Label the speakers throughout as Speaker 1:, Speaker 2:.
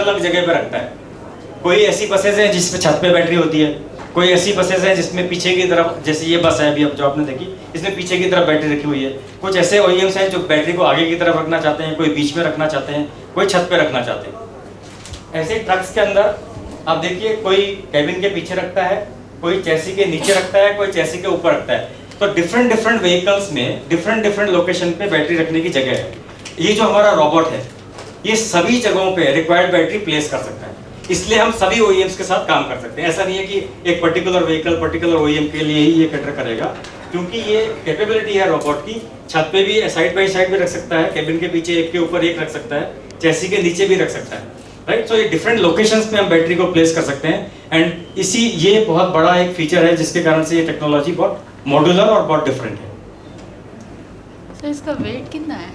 Speaker 1: अलग जगह पे रखता है। कोई ऐसी बसेज हैं जिसमें छत पे बैटरी होती है, कोई ऐसी बसेज हैं जिसमें पीछे की तरफ, जैसे ये बस है अभी अब जो आपने देखी, इसमें पीछे की तरफ बैटरी रखी हुई है। कुछ ऐसे OEMs हैं जो बैटरी को आगे की तरफ रखना चाहते हैं, कोई बीच में रखना चाहते हैं, कोई छत पे रखना चाहते हैं। ऐसे ट्रक्स के अंदर आप देखिए, कोई कैबिन के पीछे रखता है, कोई चैसी के नीचे रखता है, कोई चैसी के ऊपर रखता है। तो डिफरेंट डिफरेंट व्हीकल्स में डिफरेंट लोकेशन पे बैटरी रखने की जगह है। ये जो हमारा रोबोट है, ये सभी जगहों पे रिक्वायर्ड बैटरी प्लेस कर सकता है। इसलिए हम सभी OEMs के साथ काम कर सकते हैं। ऐसा नहीं है कि एक पर्टिकुलर व्हीकल पर्टिकुलर OEM के लिए ही ये कैटर करेगा, क्योंकि ये कैपेबिलिटी है रोबोट की। छत पे भी साइड बाई साइड भी रख सकता है, कैबिन के पीछे एक के ऊपर एक रख सकता है, चैसी के नीचे भी रख सकता है, राइट। सो ये डिफरेंट लोकेशंस पे हम बैटरी को प्लेस कर सकते हैं। एंड ये बहुत बड़ा एक फीचर है जिसके कारण से ये टेक्नोलॉजी बहुत मॉड्यूलर और बहुत डिफरेंट है।
Speaker 2: तो इसका वेट कितना है?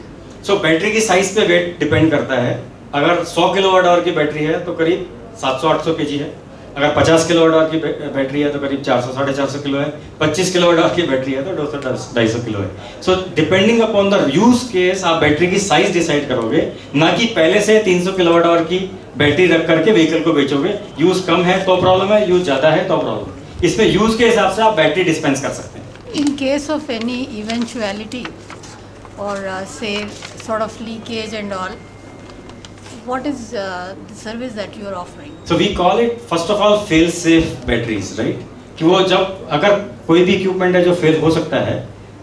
Speaker 1: सो बैटरी की साइज पे वेट डिपेंड करता है। अगर 100 किलोवाट आवर की बैटरी है तो करीब 700-800 kg है। अगर 50 किलोवाट आवर की बैटरी है तो करीब 400-450 किलो है। 25 किलोवाट आवर की बैटरी है तो 200-250 किलो है। So depending upon the use case आप बैटरी की साइज डिसाइड करोगे, ना कि पहले से 300 किलोवाट आवर की बैटरी रख करके व्हीकल को बेचोगे। यूज कम है तो प्रॉब्लम है, यूज ज्यादा है तो प्रॉब्लम है। इसमें यूज के हिसाब से आप बैटरी डिस्पेंस कर सकते हैं।
Speaker 2: In case of any eventuality or say sort of leakage and all, what is the service that you are offering?
Speaker 1: So we call it first of all fail safe batteries, right? कि वो जब अगर कोई भी equipment है जो fail हो सकता है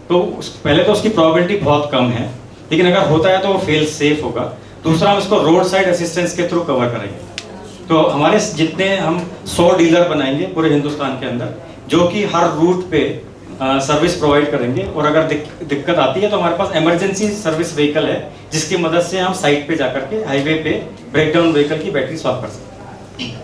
Speaker 1: तो पहले तो उसकी प्रोबेबिलिटी बहुत कम है, लेकिन अगर होता है तो वो फेल सेफ होगा। दूसरा, हम इसको रोड साइड असिस्टेंस के थ्रू कवर करेंगे। तो हमारे जितने हम 100 डीलर बनाएंगे पूरे हिंदुस्तान के अंदर, जो कि हर रूट पे सर्विस प्रोवाइड करेंगे। और अगर दिक्कत आती है तो हमारे पास इमरजेंसी सर्विस व्हीकल है जिसकी मदद से हम साइट पे जाकर के हाईवे पे ब्रेकडाउन व्हीकल की बैटरी स्वैप कर सकते हैं।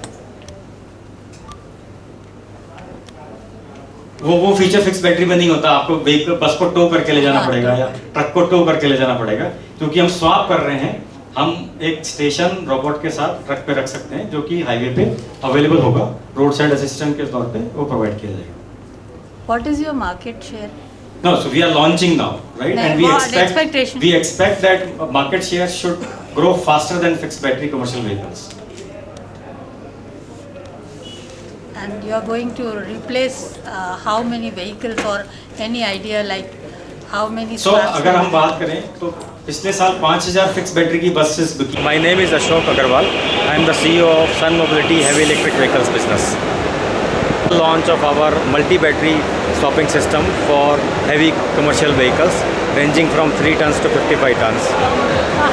Speaker 1: वो फीचर फिक्स बैटरी में नहीं होता। आपको व्हीकल बस को टो करके ले जाना पड़ेगा या ट्रक को टो करके ले जाना पड़ेगा, क्योंकि हम स्वैप कर रहे हैं। हम एक स्टेशन रोबोट के साथ ट्रक पे रख सकते हैं जो कि हाईवे पे अवेलेबल होगा, रोड साइड असिस्टेंट के तौर पे वो प्रोवाइड किया जाएगा।
Speaker 2: What is your market share?
Speaker 1: No, so we are launching now, right? And
Speaker 2: Expectation.
Speaker 1: we expect that market share should grow faster than fixed battery commercial vehicles.
Speaker 2: And you are going to replace how many vehicles, or any idea like how many?
Speaker 1: So अगर हम बात करें तो पिछले साल 5000 fix battery की buses बिकी।
Speaker 3: My name is Ashok Agarwal. I am the CEO of Sun Mobility Heavy Electric Vehicles business. Launch of our multi-battery swapping system for heavy commercial vehicles ranging from 3 tons to 55 tons.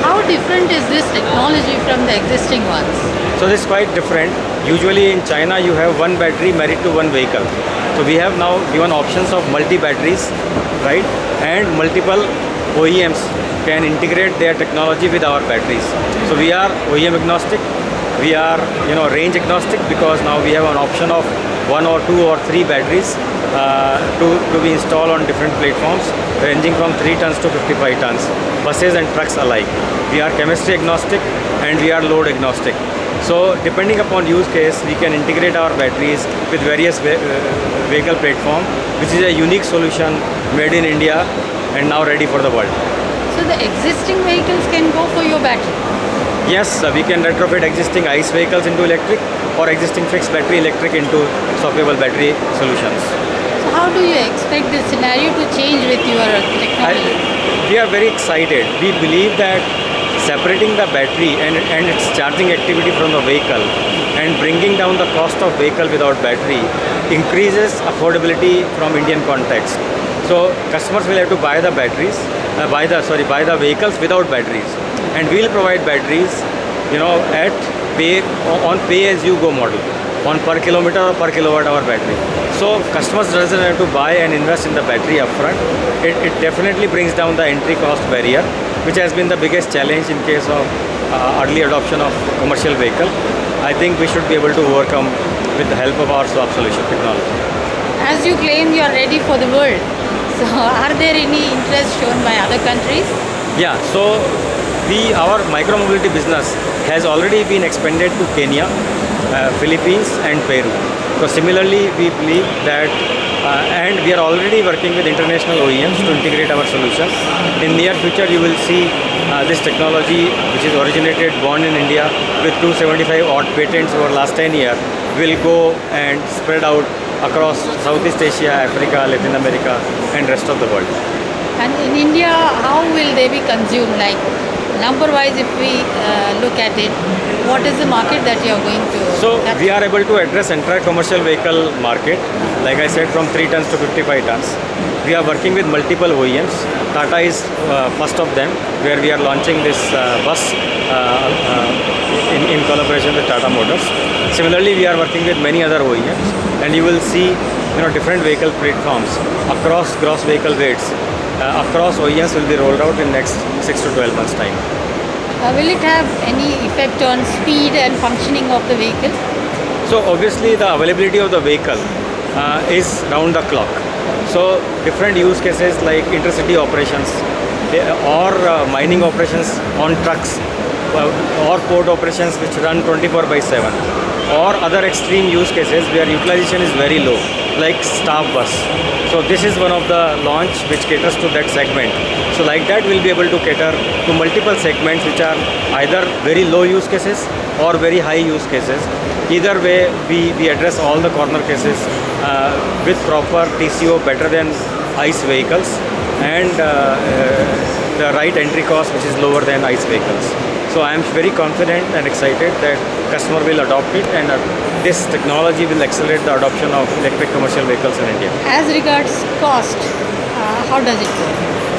Speaker 2: How different is this technology from the existing ones?
Speaker 3: So this is quite different. Usually in China you have one battery married to one vehicle. So we have now given options of multi-batteries, right? And multiple OEMs can integrate their technology with our batteries. So we are OEM agnostic. We are range agnostic, because now we have an option of 1 or 2 or 3 batteries to be installed on different platforms ranging from 3 tons to 55 tons, buses and trucks alike. We are chemistry agnostic and we are load agnostic. So depending upon use case, we can integrate our batteries with various vehicle platform, which is a unique solution made in India and now ready for the world.
Speaker 2: So the existing vehicles can go for your battery?
Speaker 3: Yes, we can retrofit existing ICE vehicles into electric or existing fixed battery electric into swappable battery solutions.
Speaker 2: So how do you expect this scenario to change with your technology?
Speaker 3: We are very excited. We believe that separating the battery and its charging activity from the vehicle and bringing down the cost of vehicle without battery increases affordability from Indian context. So customers will have to buy the batteries, buy the vehicles without batteries, and we'll provide batteries, at pay-as-you-go model, on per kilometer or per kilowatt hour battery. So customers doesn't have to buy and invest in the battery upfront. It definitely brings down the entry cost barrier, which has been the biggest challenge in case of early adoption of commercial vehicle. I think we should be able to overcome with the help of our swap solution technology.
Speaker 2: As you claim you are ready for the world, so are there any interest shown by other countries?
Speaker 3: Yeah, so our micromobility business has already been expanded to Kenya, Philippines and Peru. So similarly, we believe that and we are already working with international OEMs to integrate our solution. In near future, you will see this technology, which is originated, born in India, with 275 odd patents over last 10 years, will go and spread out across Southeast Asia, Africa, Latin America, and rest of the world.
Speaker 2: And in India, how will they be consumed? Like number-wise, if we look at it, what is the market that you are going to?
Speaker 3: So we are able to address entire commercial vehicle market, like I said, from 3 tons to 55 tons. We are working with multiple OEMs. Tata is first of them, where we are launching this bus in collaboration with Tata Motors. Similarly, we are working with many other OEMs, and you will see different vehicle platforms across gross vehicle weights. Across OEMs will be rolled out in next 6 to 12 months time.
Speaker 2: Will it have any effect on speed and functioning of the vehicle?
Speaker 3: So obviously the availability of the vehicle is round the clock. So different use cases like intercity operations or mining operations on trucks or port operations which run 24/7, or other extreme use cases where utilization is very low, like staff bus. So this is one of the launch which caters to that segment. So like that we'll be able to cater to multiple segments which are either very low use cases or very high use cases. Either way, we address all the corner cases with proper TCO better than ICE vehicles, and the right entry cost which is lower than ICE vehicles. So I am very confident and excited that customer will adopt it, and this technology will accelerate the adoption of electric commercial vehicles in India.
Speaker 2: As regards cost, how does it go?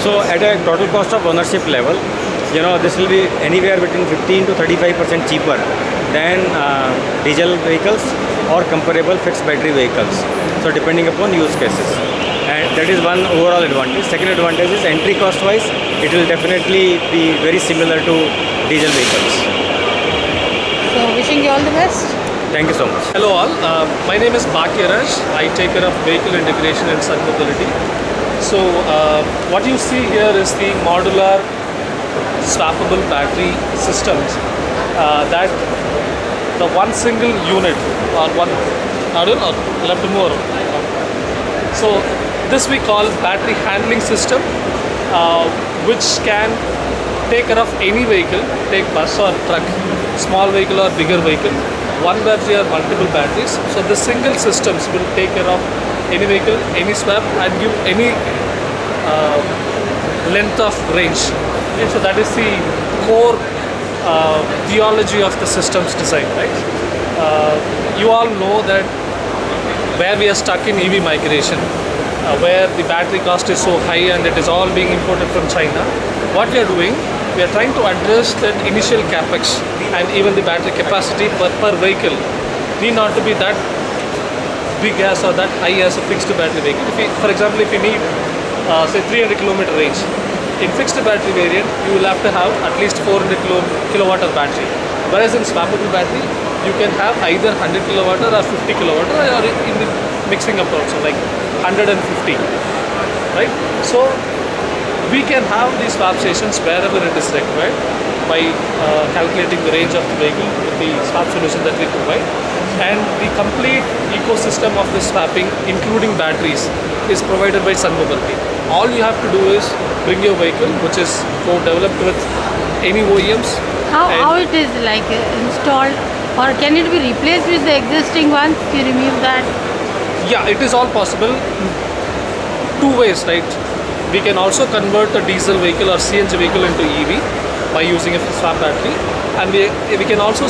Speaker 3: So at a total cost of ownership level, this will be anywhere between 15 to 35% cheaper than diesel vehicles or comparable fixed battery vehicles. So depending upon use cases. And that is one overall advantage. Second advantage is entry cost wise, it will definitely be very similar to diesel vehicles.
Speaker 2: So wishing you all the best.
Speaker 3: Thank you so much.
Speaker 4: Hello all, my name is Bhakyaraj. I take care of vehicle integration and Sun Mobility. So what you see here is the modular swappable battery systems that the one single unit or one left to more. So this we call battery handling system, which can take care of any vehicle, take bus or truck, small vehicle or bigger vehicle, one battery or multiple batteries. So the single systems will take care of any vehicle, any swap, and give any length of range. Okay, so that is the core theology of the systems design, right? You all know that where we are stuck in EV migration, where the battery cost is so high and it is all being imported from China. What we are doing, we are trying to address that initial capex and even the battery capacity per vehicle need not to be that big as or that high as a fixed battery vehicle. For example, if you need say 300 kilometer range, in fixed battery variant you will have to have at least 400 kilowatt of battery, whereas in swappable battery you can have either 100 kilowatt or 50 kilowatt, or in the mixing up also like 150, right? So we can have these swap stations wherever it is required by calculating the range of the vehicle with the swap solution that we provide. And the complete ecosystem of the swapping, including batteries, is provided by Sun Mobility. All you have to do is bring your vehicle, which is co-developed with any OEMs.
Speaker 2: How it is like installed, or can it be replaced with the existing ones? You remove that?
Speaker 4: Yeah, it is all possible. Two ways, right? We can also convert a diesel vehicle or CNG vehicle into EV by using a swap battery, and we can also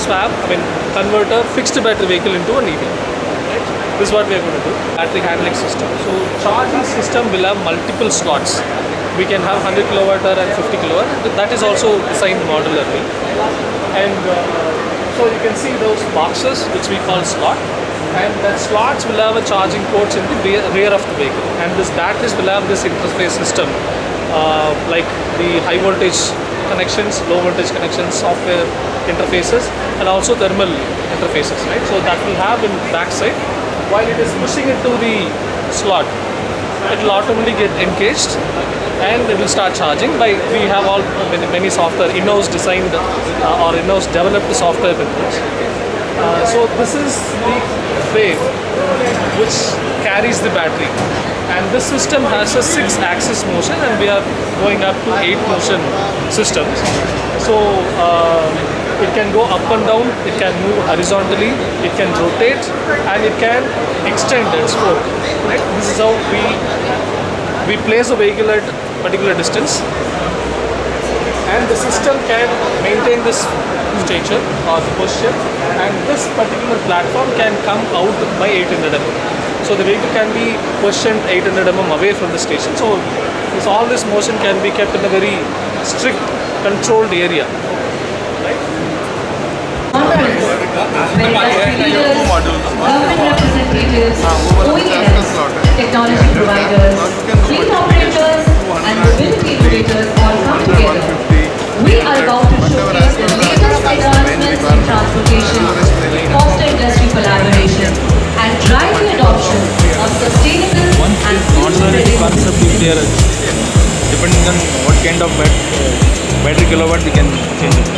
Speaker 4: convert a fixed battery vehicle into an EV. Right? This is what we are going to do. Battery handling system. So charging system will have multiple slots. We can have 100 kilowatt and 50 kilowatt. That is also designed modularly. And so you can see those boxes which we call slot. And that slots will have a charging ports in the rear of the vehicle, and this batteries will have this interface system like the high voltage connections, low voltage connections, software interfaces, and also thermal interfaces, right? So that will have in backside. While it is pushing it to the slot, it will automatically get engaged and it will start charging. We have all many software in-house designed or in-house developed software with this. So this is the way which carries the battery. And this system has a 6-axis motion, and we are going up to 8 motion systems. So it can go up and down, it can move horizontally, it can rotate, and it can extend its fork. Right? This is how we place a vehicle at particular distance, and the system can maintain this stature or the position, and this particular platform can come out by 800 mm. So the vehicle can be positioned 800 mm away from the station. So all this motion can be kept in a very strict, controlled area.
Speaker 5: Leaders, government representatives, OEMs, technology providers, fleet operators, and mobility innovators all come together. We are about to showcase the latest advancements in transportation, foster industry collaboration, and drive the adoption of sustainable and future-ready
Speaker 6: concept is there. Depending on what kind of battery kilowatt we can change it.